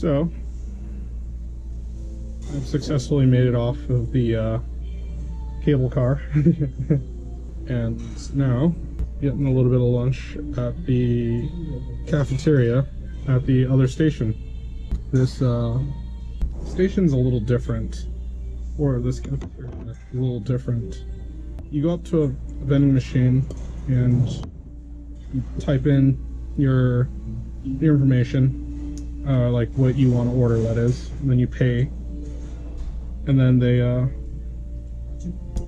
So, I've successfully made it off of the cable car. And now, getting a little bit of lunch at the cafeteria at the other station. This station's a little different, or this cafeteria is a little different. You go up to a vending machine and you type in your information, like what you want to order, that is, and then you pay, and then they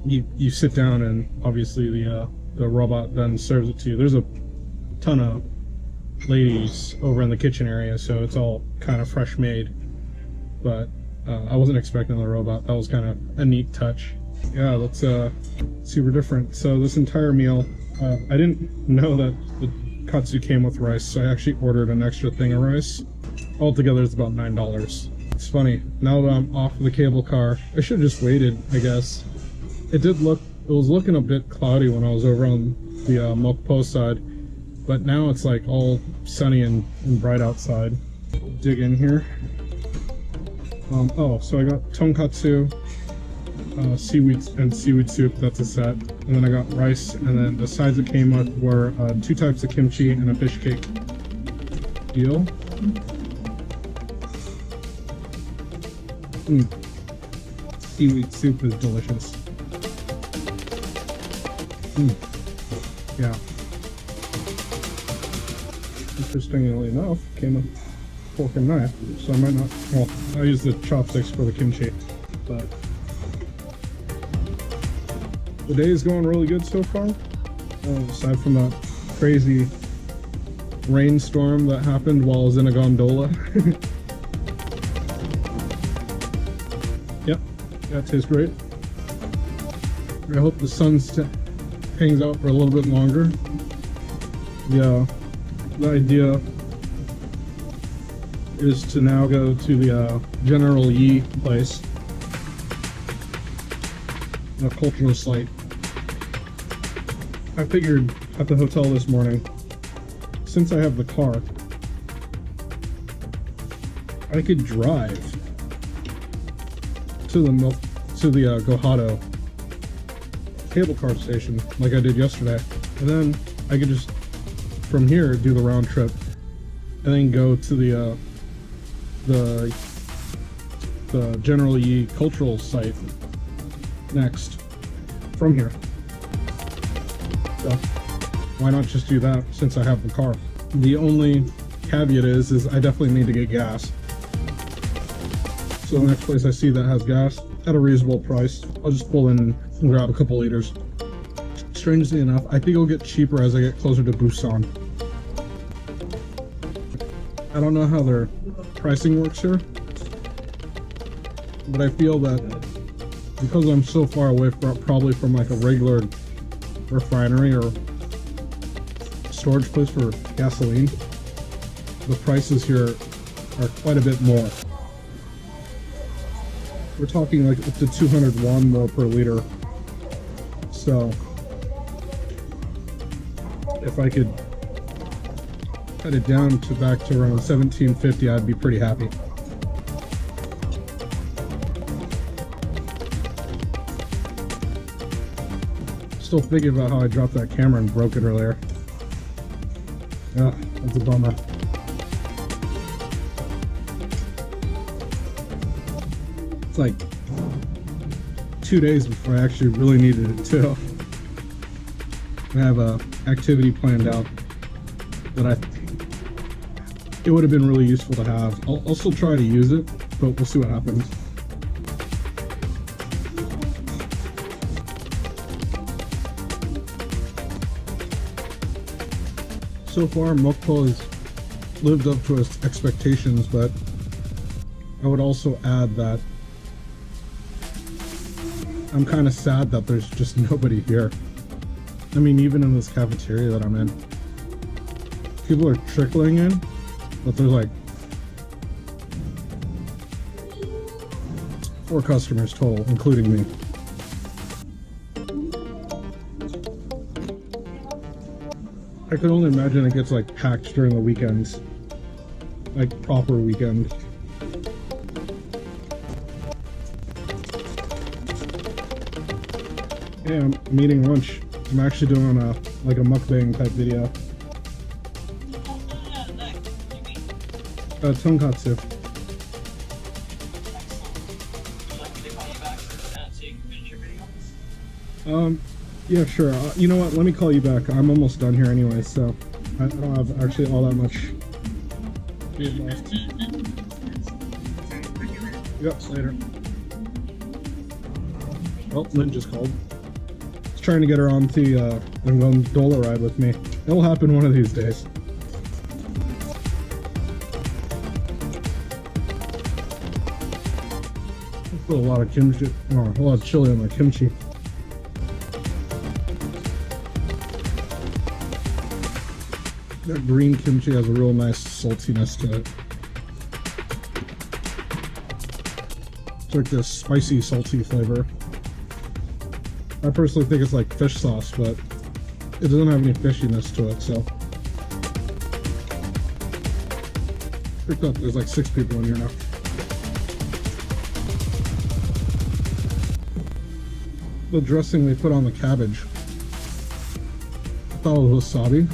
you sit down, and obviously the robot then serves it to you. There's a ton of ladies over in the kitchen area, so it's all kind of fresh made, but I wasn't expecting the robot. That was kind of a neat touch. Yeah, that's super different. So this entire meal, I didn't know that the katsu came with rice, so I actually ordered an extra thing of rice. Altogether it's about $9. It's funny, now that I'm off of the cable car, I should have just waited, I guess. It was looking a bit cloudy when I was over on the Mokpo side, but now it's like all sunny and bright outside. Dig in here. Oh, so I got tonkatsu, seaweed soup, that's a set. And then I got rice, and then the sides it came with were 2 types of kimchi and a fish cake. Deal. Seaweed soup is delicious. Yeah. Interestingly enough, came with fork and knife, so I might not, well, I use the chopsticks for the kimchi, but the day is going really good so far, aside from that crazy rainstorm that happened while I was in a gondola. Yep, that tastes great. I hope the sun hangs out for a little bit longer. Yeah, the idea is to now go to the General Yi place, a cultural site. I figured at the hotel this morning, since I have the car, I could drive to the Gohado cable car station like I did yesterday, and then I could just from here do the round trip and then go to the General Yi cultural site next from here. So why not just do that since I have the car? The only caveat is I definitely need to get gas. So the next place I see that has gas at a reasonable price, I'll just pull in and grab a couple liters. Strangely enough, I think it'll get cheaper as I get closer to Busan. I don't know how their pricing works here, but I feel that because I'm so far away probably from like a regular refinery or storage place for gasoline, the prices here are quite a bit more. We're talking like up to 200 won more per liter. So if I could cut it down to back to around 1750, I'd be pretty happy. Still thinking about how I dropped that camera and broke it earlier. Yeah, that's a bummer. It's like 2 days before I actually really needed it too. I have a activity planned out that it would have been really useful to have. I'll still try to use it, but we'll see what happens. So far, Mokpo has lived up to its expectations, but I would also add that I'm kind of sad that there's just nobody here. I mean, even in this cafeteria that I'm in, people are trickling in, but there's like 4 customers total, including me. I can only imagine it gets like packed during the weekends, like proper weekend. Hey, I'm eating lunch. I'm actually doing a mukbang type video. Tonkatsu. Yeah, sure. You know what? Let me call you back. I'm almost done here anyway, so I don't have actually all that much. Yep, later. Oh, Lynn just called. He's trying to get her on the gondola ride with me. It'll happen one of these days. Put a lot of kimchi, a lot of chili on my kimchi. That green kimchi has a real nice saltiness to it. It's like this spicy, salty flavor. I personally think it's like fish sauce, but it doesn't have any fishiness to it, so. Picked up, there's like 6 people in here now. The dressing they put on the cabbage, I thought it was wasabi.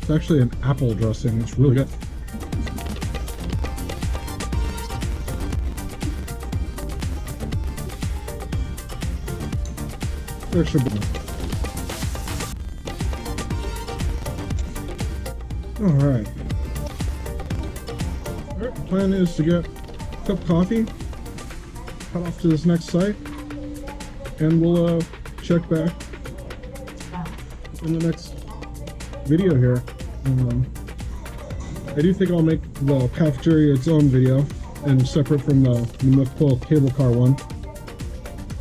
It's actually an apple dressing. It's really good. Extra good. Alright. Alright, plan is to get a cup of coffee, head off to this next site, and we'll check back in the next video here. I do think I'll make the cafeteria its own video and separate from the Mokpo cable car one.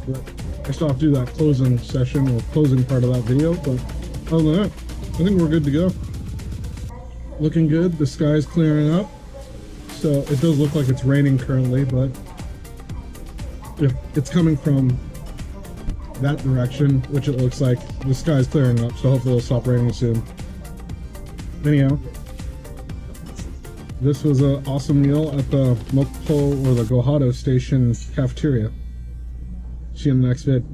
But I still have to do that closing session or closing part of that video, but other than that, I think we're good to go. Looking good, the sky's clearing up, so it does look like it's raining currently, but if it's coming from that direction, which it looks like, the sky's clearing up, so hopefully it'll stop raining soon. Anyhow, this was an awesome meal at the Mokpo or the Gohado station cafeteria. See you in the next vid.